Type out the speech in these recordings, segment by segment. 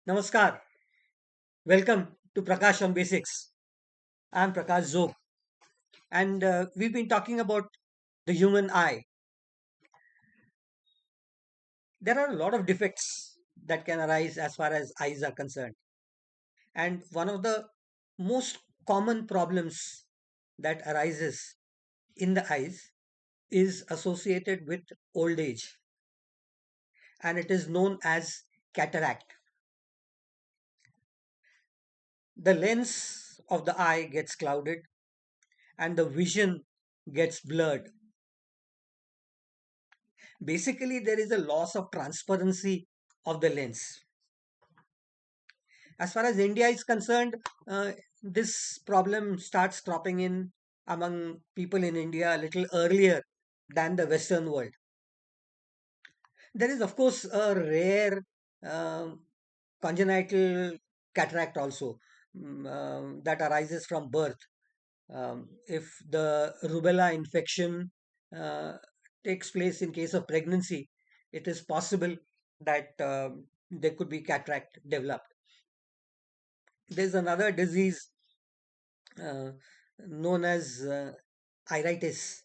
Namaskar. Welcome to Prakash on Basics. I'm Prakash Zog, and we've been talking about the human eye. There are a lot of defects that can arise as far as eyes are concerned, and one of the most common problems that arises in the eyes is associated with old age, and it is known as cataract. The lens of the eye gets clouded, and the vision gets blurred. Basically, there is a loss of transparency of the lens. As far as India is concerned, this problem starts cropping in among people in India a little earlier than the Western world. There is, of course, a rare um, congenital cataract also that arises from birth. If the rubella infection uh, takes place in case of pregnancy, it is possible that there could be cataract developed. There's another disease uh, known as iritis,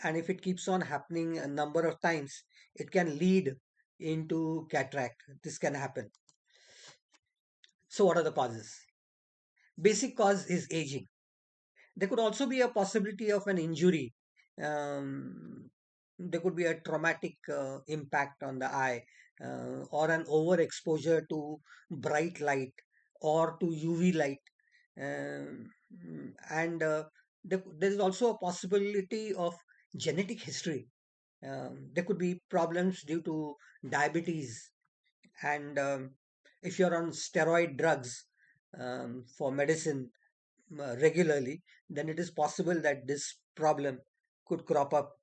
and if it keeps on happening a number of times, it can lead into cataract. This can happen. So, what are the causes? Basic cause is aging. There could also be a possibility of an injury. There could be a traumatic impact on the eye, or an overexposure to bright light or to UV light. And there is also a possibility of genetic history. There could be problems due to diabetes, and if you're on steroid drugs for medicine regularly, then it is possible that this problem could crop up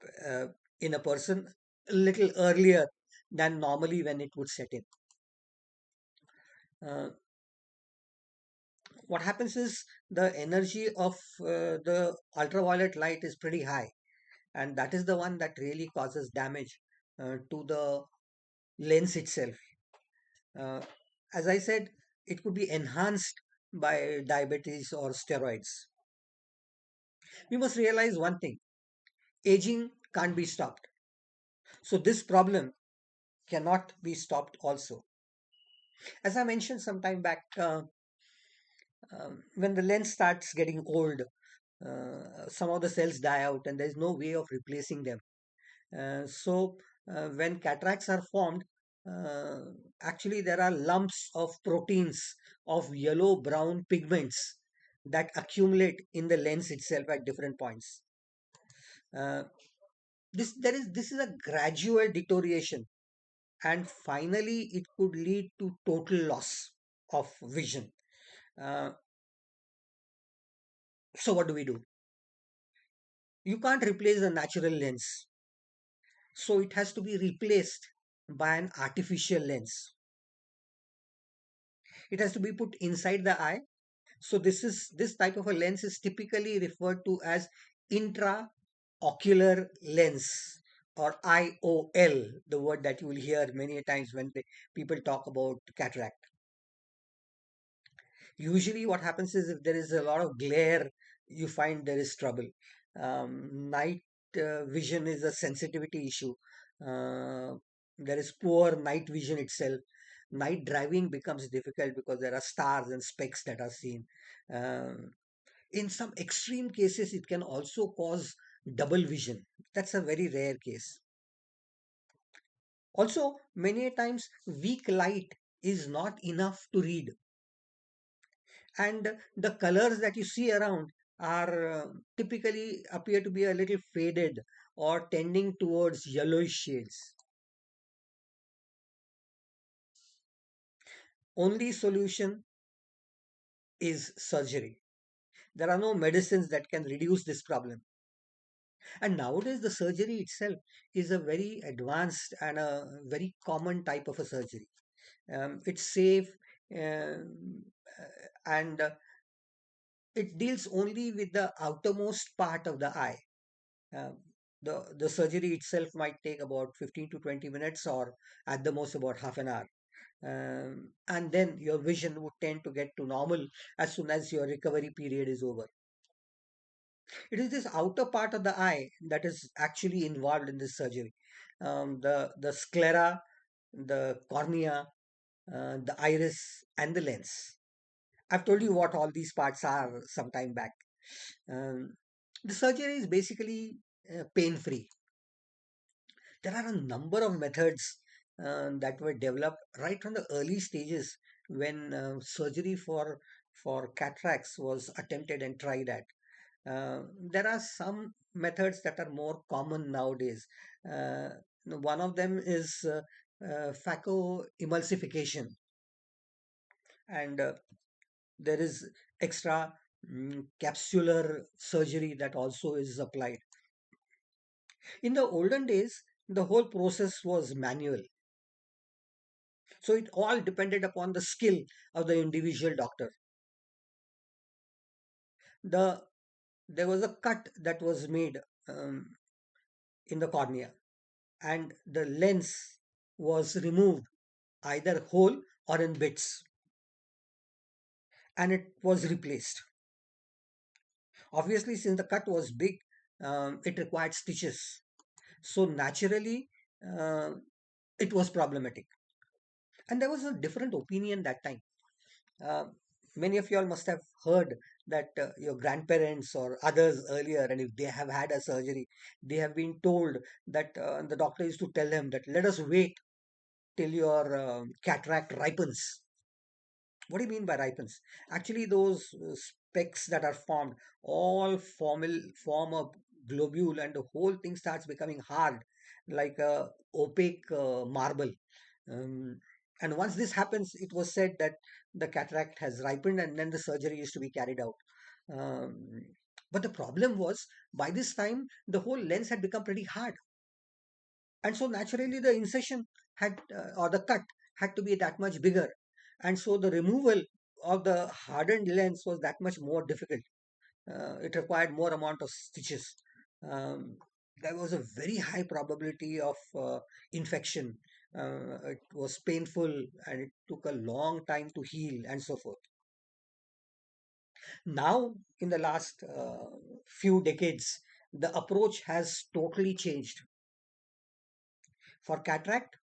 in a person a little earlier than normally when it would set in. Uh, what happens is the energy of the ultraviolet light is pretty high, and that is the one that really causes damage to the lens itself. Uh, as I said, it could be enhanced by diabetes or steroids. We must realize one thing: aging can't be stopped. So, this problem cannot be stopped also. As I mentioned some time back, when the lens starts getting old, some of the cells die out and there is no way of replacing them. So, when cataracts are formed, uh, actually there are lumps of proteins of yellow brown pigments that accumulate in the lens itself at different points. Uh, this is a gradual deterioration, and finally it could lead to total loss of vision. Uh, so what do we do? You can't replace a natural lens, so it has to be replaced by an artificial lens. It has to be put inside the eye. So this type of a lens is typically referred to as intraocular lens, or IOL, the word that you will hear many times when people talk about cataract. Usually what happens is, if there is a lot of glare, you find there is trouble. Night vision is a sensitivity issue. uh, there is poor night vision itself. Night driving becomes difficult because there are stars and specks that are seen. um, in some extreme cases it can also cause double vision. That's a very rare case. Also, many times weak light is not enough to read, and the colors that you see around are typically appear to be a little faded or tending towards yellowish shades. Only solution is surgery. There are no medicines that can reduce this problem, and nowadays the surgery itself is a very advanced and a very common type of a surgery. It's safe, and it deals only with the outermost part of the eye. Uh, the surgery itself might take about 15 to 20 minutes, or at the most about half an hour. and then your vision would tend to get to normal as soon as your recovery period is over. It is this outer part of the eye that is actually involved in this surgery. The sclera, the cornea, the iris, and the lens. I've told you what all these parts are some time back. Um, the surgery is basically pain free. There are a number of methods that were developed right from the early stages when surgery for cataracts was attempted and tried at. There are some methods that are more common nowadays. One of them is phacoemulsification, and there is extra capsular surgery that also is applied. In the olden days, the whole process was manual, so it all depended upon the skill of the individual doctor. The There was a cut that was made in the cornea, and the lens was removed either whole or in bits, and it was replaced. Obviously, since the cut was big, it required stitches. So naturally, uh, it was problematic. And there was a different opinion that time. Uh, Many of you all must have heard that your grandparents or others earlier, and if they have had a surgery, they have been told that the doctor used to tell them that let us wait till your cataract ripens. What do you mean by ripens? Actually, those specks that are formed all form a globule, and the whole thing starts becoming hard, like a opaque marble. Um, and once this happens, it was said that the cataract has ripened, and then the surgery is to be carried out. Um, but the problem was, by this time, the whole lens had become pretty hard, and so naturally the incision had or the cut had to be that much bigger, and so the removal of the hardened lens was that much more difficult. It required more amount of stitches. um, there was a very high probability of infection. It was painful, and it took a long time to heal, and so forth. Now in the last few decades, the approach has totally changed. For cataract,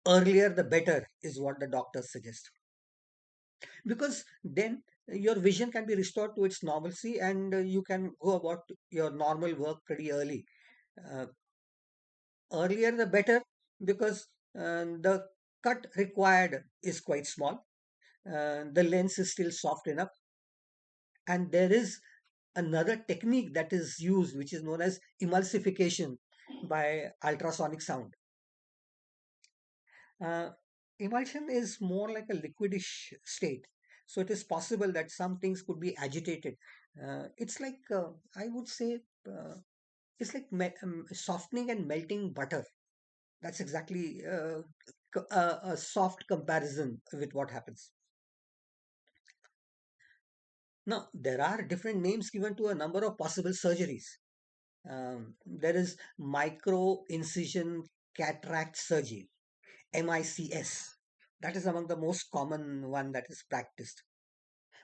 earlier the better is what the doctors suggest, because then your vision can be restored to its normalcy, and you can go about your normal work pretty early. uh, Earlier the better, because the cut required is quite small, the lens is still soft enough, and there is another technique that is used which is known as emulsification by ultrasonic sound. Uh, Emulsion is more like a liquidish state. So it is possible that some things could be agitated. It's like, I would say, it's like softening and melting butter. That's exactly a soft comparison with what happens. Now, there are different names given to a number of possible surgeries. There is micro incision cataract surgery, MICS. That is among the most common one that is practiced.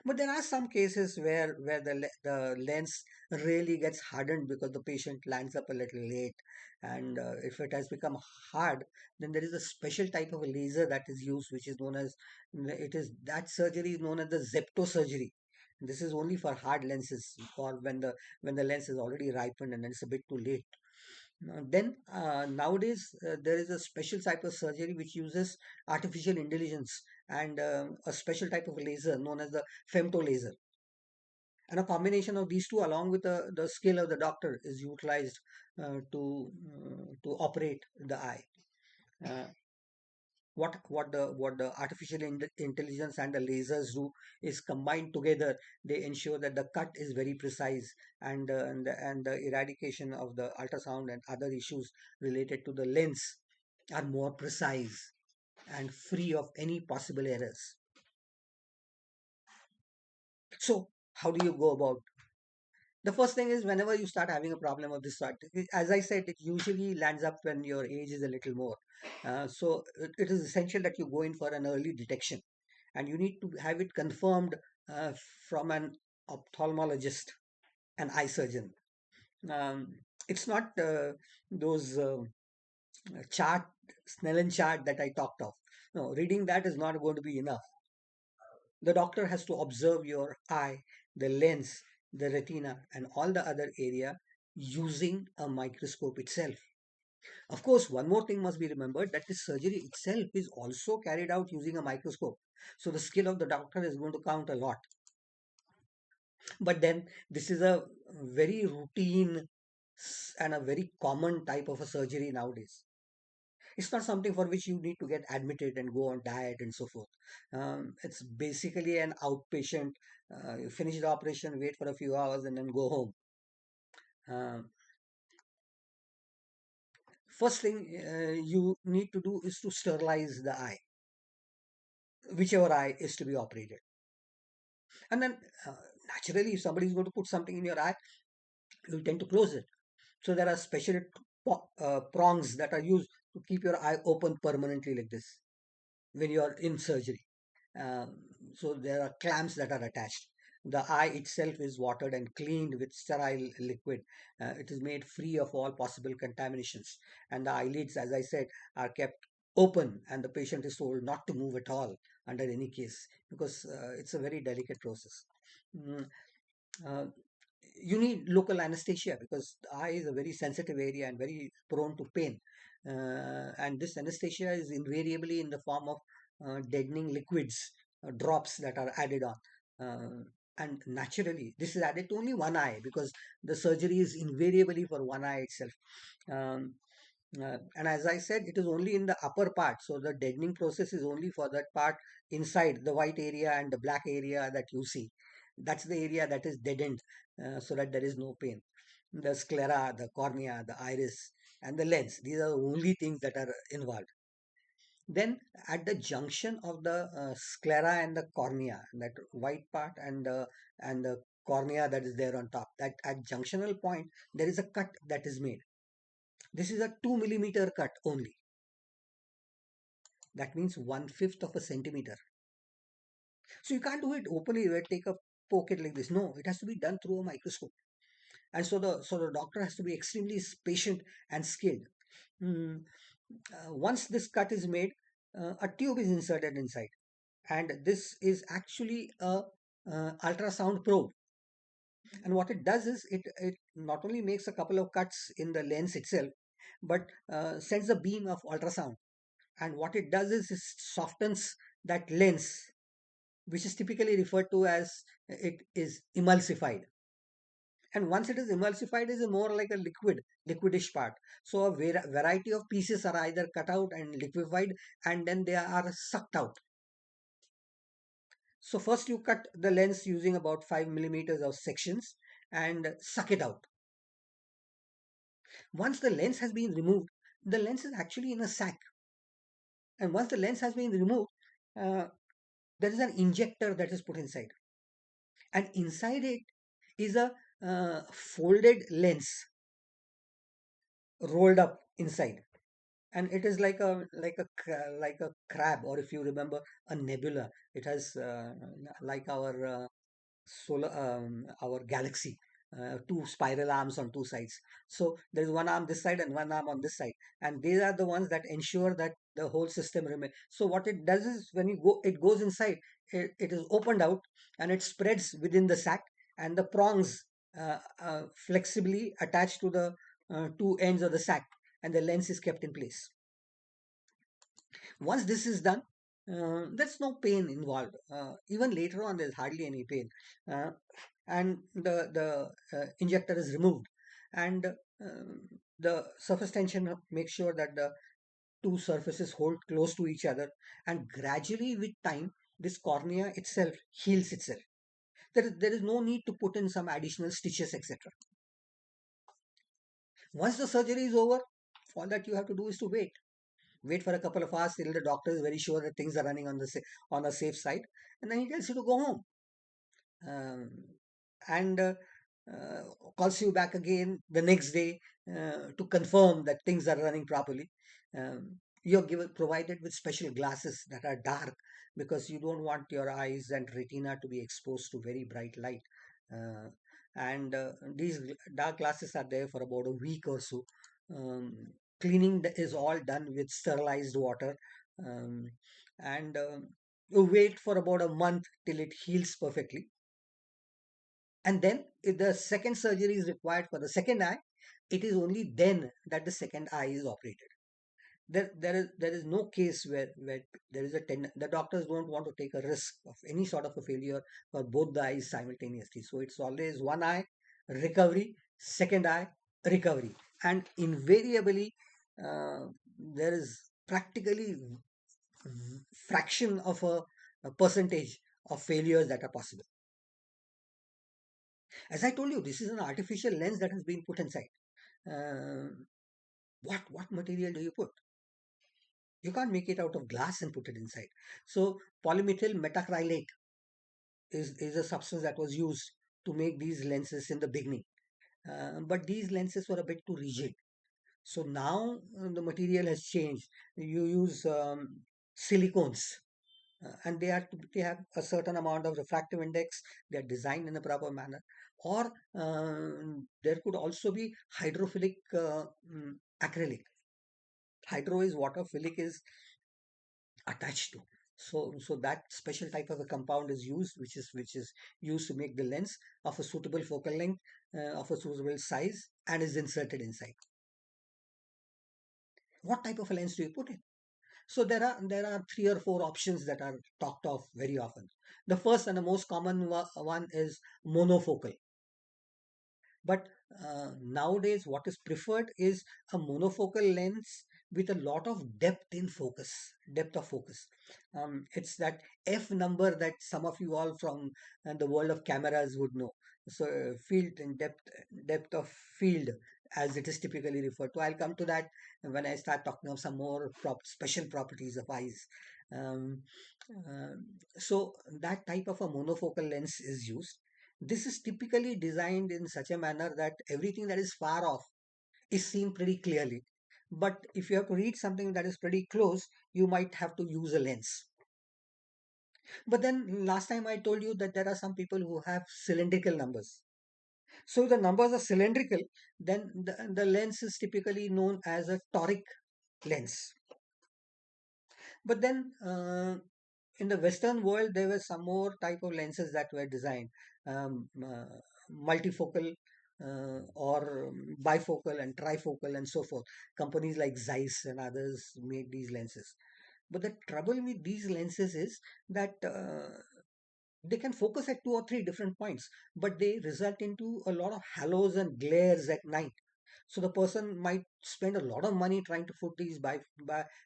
But there are some cases where the lens really gets hardened because the patient lands up a little late, and if it has become hard, then there is a special type of a laser that is used, which is known as it is that surgery is known as the zepto surgery. This is only for hard lenses, or when the lens is already ripened and it's a bit too late. Then nowadays there is a special type of surgery which uses artificial intelligence and a special type of laser known as the femto laser. And a combination of these two, along with the skill of the doctor, is utilized to operate the eye. Uh, what the artificial intelligence and the lasers do is combined together. They ensure that the cut is very precise, and the eradication of the ultrasound and other issues related to the lens are more precise and free of any possible errors. So how do you go about The first thing is, whenever you start having a problem of this sort, as I said, it usually lands up when your age is a little more. So it is essential that you go in for an early detection, and you need to have it confirmed uh, from an ophthalmologist, an eye surgeon. It's not those chart, Snellen chart that I talked of. No, reading that is not going to be enough. The doctor has to observe your eye, the lens, the retina, and all the other area using a microscope itself. Of course, one more thing must be remembered, that the surgery itself is also carried out using a microscope. So the skill of the doctor is going to count a lot. But then this is a very routine and a very common type of a surgery nowadays. It's not something for which you need to get admitted and go on diet and so forth. It's basically an outpatient. You finish the operation, wait for a few hours, and then go home. Um, First thing you need to do is to sterilize the eye, whichever eye is to be operated. And then naturally, if somebody is going to put something in your eye, you tend to close it. So there are special prongs that are used to keep your eye open permanently like this when you are in surgery. Um, so there are clamps that are attached. The eye itself is watered and cleaned with sterile liquid. It is made free of all possible contaminations. And the eyelids, as I said, are kept open, and the patient is told not to move at all under any case, because it's a very delicate process. Mm, uh, you need local anesthesia because the eye is a very sensitive area and very prone to pain. And this anesthesia is invariably in the form of deadening liquids, drops that are added on. And naturally, this is added to only one eye because the surgery is invariably for one eye itself. Um, and as I said, it is only in the upper part. So the deadening process is only for that part inside the white area and the black area that you see. That's the area that is deadened so that there is no pain. The sclera, the cornea, the iris, and the lens, these are the only things that are involved. Then at the junction of the sclera and the cornea, that white part and the cornea that is there on top, that at junctional point, there is a cut that is made. This is a 2 millimeter cut only. That means 1/5 of a centimeter. So you can't do it openly, where take a poke it like this. No, it has to be done through a microscope. And so the doctor has to be extremely patient and skilled. Mm, Once this cut is made, a tube is inserted inside, and this is actually a ultrasound probe. And what it does is it not only makes a couple of cuts in the lens itself, but sends a beam of ultrasound. And what it does is it softens that lens, which is typically referred to as it is emulsified. And once it is emulsified, it is more like a liquidish part. So a variety of pieces are either cut out and liquefied, and then they are sucked out. So first you cut the lens using about 5 millimeters of sections and suck it out. Once the lens has been removed, the lens is actually in a sac. And once the lens has been removed, uh, there is an injector that is put inside. And inside it is a folded lens rolled up inside, and it is like a crab, or if you remember, a nebula. It has like our galaxy, two spiral arms on two sides. So there is one arm this side and one arm on this side, and these are the ones that ensure that the whole system remains. So what it does is, when you go it goes inside, it is opened out and it spreads within the sac, and the prongs flexibly attached to the two ends of the sac, and the lens is kept in place. Once this is done, there's no pain involved. Even later on, there's hardly any pain, uh, and the injector is removed, and the surface tension makes sure that the two surfaces hold close to each other, and gradually with time, this cornea itself heals itself. There is no need to put in some additional stitches, etc. Once the surgery is over, all that you have to do is to wait for a couple of hours till the doctor is very sure that things are running on on a safe side, and then he tells you to go home. Um, and uh, calls you back again the next day to confirm that things are running properly. You're given provided with special glasses that are dark because you don't want your eyes and retina to be exposed to very bright light. Uh, and these dark glasses are there for about a week or so. Um, Cleaning is all done with sterilized water, um, and you wait for about a month till it heals perfectly. And then, if the second surgery is required for the second eye, it is only then that the second eye is operated. There is no case where there is the doctors don't want to take a risk of any sort of a failure for both the eyes simultaneously. So it's always one eye recovery, second eye recovery, and invariably there is practically fraction of a percentage of failures that are possible. As I told you, this is an artificial lens that has been put inside. Uh, what material do you put? You can't make it out of glass and put it inside. So polymethyl methacrylate is a substance that was used to make these lenses in the beginning. But these lenses were a bit too rigid. So now the material has changed. You use silicones, and they have a certain amount of refractive index. They are designed in a proper manner. Or there could also be hydrophilic acrylic. Hydro is water, philic is attached to. So that special type of a compound is used, which is used to make the lens of a suitable focal length, of a suitable size, and is inserted inside. What type of a lens do you put in? So there are three or four options that are talked of very often. The first and the most common one is monofocal. But nowadays, what is preferred is a monofocal lens with a lot of depth of focus. It's that F number that some of you all from the world of cameras would know. So, field and depth of field, as it is typically referred to. I'll come to that when I start talking of some more special properties of eyes. Um, so, that type of a monofocal lens is used. This is typically designed in such a manner that everything that is far off is seen pretty clearly. But if you have to read something that is pretty close, you might have to use a lens. But then last time I told you that there are some people who have cylindrical numbers. So if the numbers are cylindrical, then the lens is typically known as a toric lens. But then in the Western world, there were some more type of lenses that were designed, um, uh, multifocal or bifocal and trifocal and so forth. Companies like Zeiss and others made these lenses. But the trouble with these lenses is that they can focus at two or three different points, but they result into a lot of halos and glares at night. So the person might spend a lot of money trying to put these buy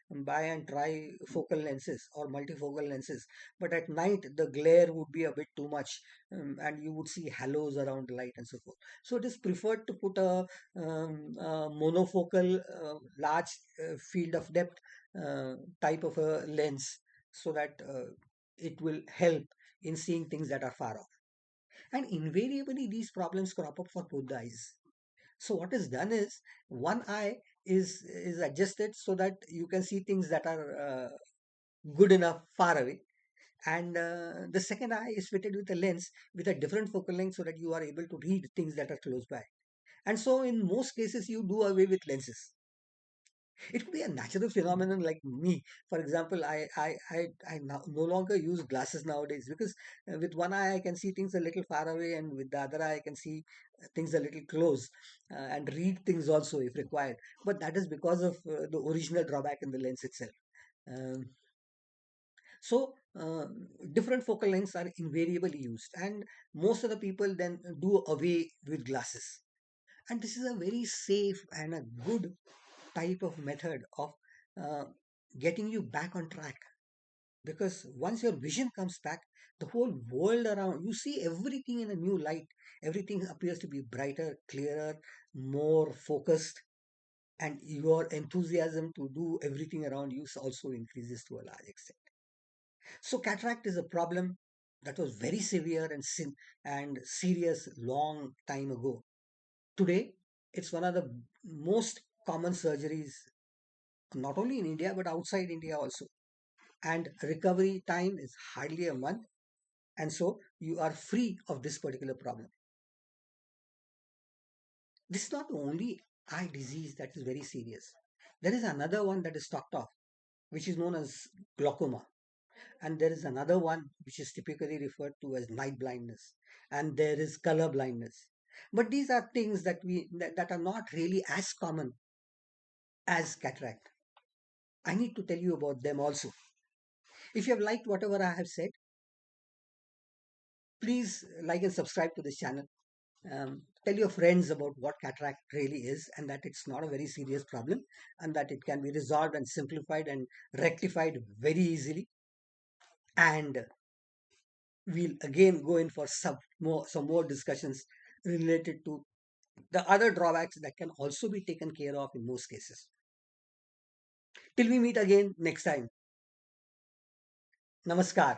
and try focal lenses or multifocal lenses, but at night the glare would be a bit too much, and you would see halos around the light and so forth. So it is preferred to put a monofocal, large field of depth type of a lens so that it will help in seeing things that are far off. And invariably, these problems crop up for both the eyes. So what is done is one eye is adjusted so that you can see things that are good enough far away, and the second eye is fitted with a lens with a different focal length so that you are able to read things that are close by. And so, in most cases, you do away with lenses. It could be a natural phenomenon like me. For example, I no longer use glasses nowadays because with one eye I can see things a little far away, and with the other eye I can see things a little close and read things also if required. But that is because of the original drawback in the lens itself. Um, so, different focal lengths are invariably used, and most of the people then do away with glasses. And this is a very safe and a good type of method of uh, getting you back on track, because once your vision comes back, the whole world around you see everything in a new light. Everything appears to be brighter, clearer, more focused, and your enthusiasm to do everything around you also increases to a large extent. So cataract is a problem. That was very severe and serious long time ago. Today, it's one of the most common surgeries, not only in India but outside India also. And recovery time is hardly a month, and so you are free of this particular problem. This is not the only eye disease that is very serious. There is another one that is talked of, which is known as glaucoma. And there is another one which is typically referred to as night blindness. And there is color blindness. But these are things that are not really as common as cataract. I need to tell you about them also. If you have liked whatever I have said, please like and subscribe to this channel. Tell your friends about what cataract really is, and that it's not a very serious problem, and that it can be resolved and simplified and rectified very easily. And we'll again go in for some more discussions related to the other drawbacks that can also be taken care of in most cases. Till we meet again next time. Namaskar.